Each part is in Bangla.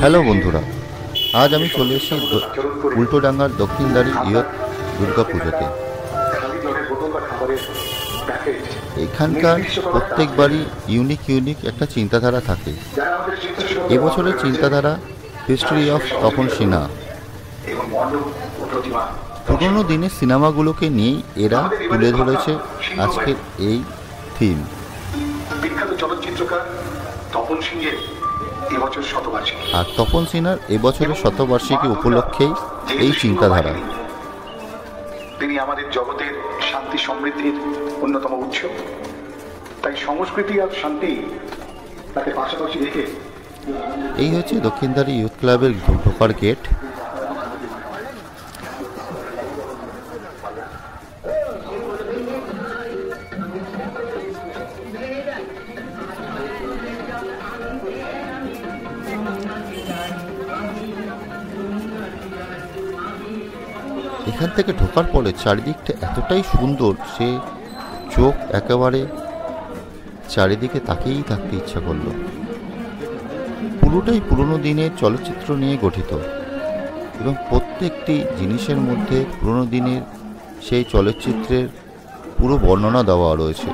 হ্যালো বন্ধুরা, আজ আমি চলে এসেছি উল্টোডাঙ্গার দক্ষিণদারি ইয়ত দুর্গা পুজোতে। এখানকার প্রত্যেকবারই ইউনিক একটা চিন্তাধারা থাকে। এবছরের চিন্তাধারা হিস্ট্রি অফ তপন সিনহা। পুরনো দিনের সিনেমাগুলোকে নিয়েই এরা তুলে ধরেছে আজকের এই থিম। বিখ্যাত চলচ্চিত্রকার তপন সিংহের এবছর শতবার্ষিকী, আর তপন সিনহার এবছরের শতবার্ষিকী উপলক্ষেই এই চিন্তাধারা। তিনি আমাদের জগতের শান্তি সমৃদ্ধির অন্যতম উৎস, তাই সংস্কৃতি আর শান্তি তাকে পাশাপাশি রেখে এই হচ্ছে দক্ষিণদারি ইউথ ক্লাবের ঢোকার গেট। এখান থেকে ঢোকার পরে চারিদিকটা এতটাই সুন্দর, সে চোখ একেবারে চারিদিকে তাকিয়েই থাকতে ইচ্ছা করলো। পুরোটাই পুরনো দিনের চলচ্চিত্র নিয়ে গঠিত এবং প্রত্যেকটি জিনিসের মধ্যে পুরনো দিনের সেই চলচ্চিত্রের পুরো বর্ণনা দেওয়া রয়েছে।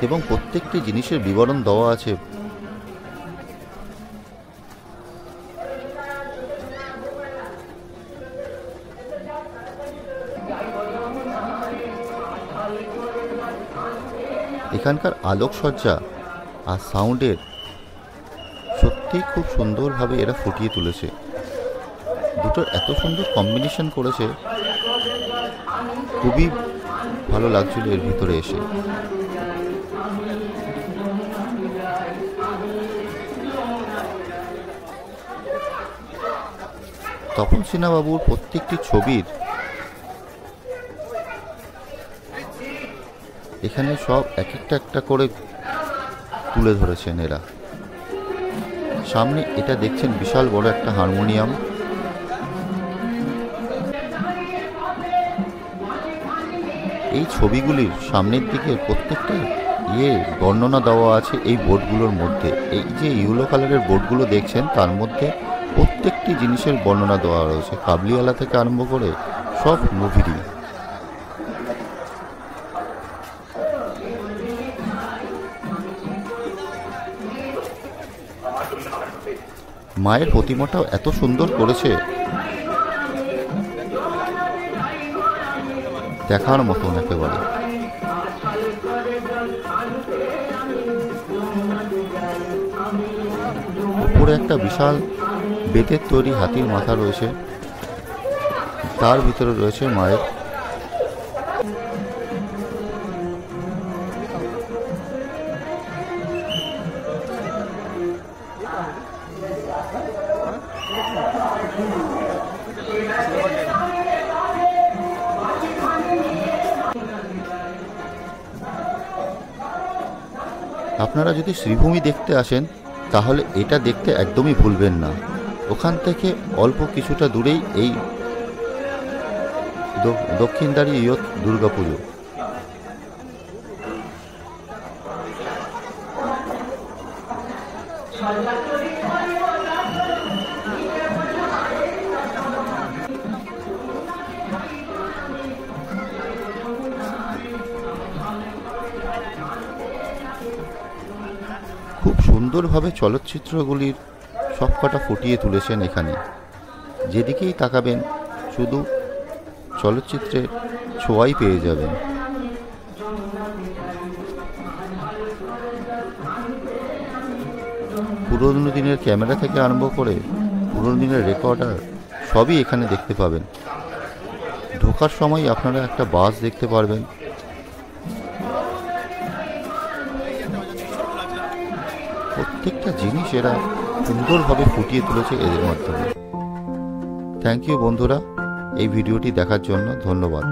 এবং প্রত্যেকটি জিনিসের বিবরণ দেওয়া আছে। এখানকার আলোকসজ্জা আর সাউন্ডের সত্যি খুব সুন্দরভাবে এরা ফুটিয়ে তুলেছে। দুটোর এত সুন্দর কম্বিনেশন করেছে, খুবই ভালো লাগছিল এর ভিতরে এসে। তপন সিনহা বাবুর প্রত্যেকটি ছবির এখানে সব এক একটা করে তুলে ধরেছেন এরা। সামনে এটা দেখছেন বিশাল বড় একটা হারমোনিয়াম। এই ছবিগুলির সামনের দিকে প্রত্যেকটা বর্ণনা দেওয়া আছে এই বোর্ডগুলোর মধ্যে। এই যে ইয়েলো কালারের বোর্ডগুলো দেখছেন তার মধ্যে প্রত্যেকটি জিনিসের বর্ণনা দেওয়া রয়েছে, কাবলিওয়ালা থেকে আরম্ভ করে সব মুভিরই। মায়ের প্রতিমাটাও এত সুন্দর করেছে, দেখার মতন একেবারে। উপরে একটা বিশাল বেতের তৈরি হাতির মাথা রয়েছে, তার ভিতরে রয়েছে মায়ের। আপনারা যদি শ্রীভূমি দেখতে আসেন তাহলে এটা দেখতে একদমই ভুলবেন না। ওখান থেকে অল্প কিছুটা দূরেই এই দক্ষিণদারি ইয়ত দুর্গাপুজো। খুব সুন্দরভাবে চলচ্চিত্রগুলির সবকটা ফুটিয়ে তুলেছেন এখানে। যেদিকেই তাকাবেন শুধু চলচ্চিত্রের ছোঁয়াই পেয়ে যাবেন। পুরনো দিনের ক্যামেরা থেকে আরম্ভ করে পুরনো দিনের রেকর্ডার সবই এখানে দেখতে পাবেন। ঢোকার সময় আপনারা একটা বাস দেখতে পারবেন। প্রত্যেকটা জিনিস এরা সুন্দরভাবে ফুটিয়ে তুলেছে এদের মাধ্যমে। থ্যাংক ইউ বন্ধুরা, এই ভিডিওটি দেখার জন্য ধন্যবাদ।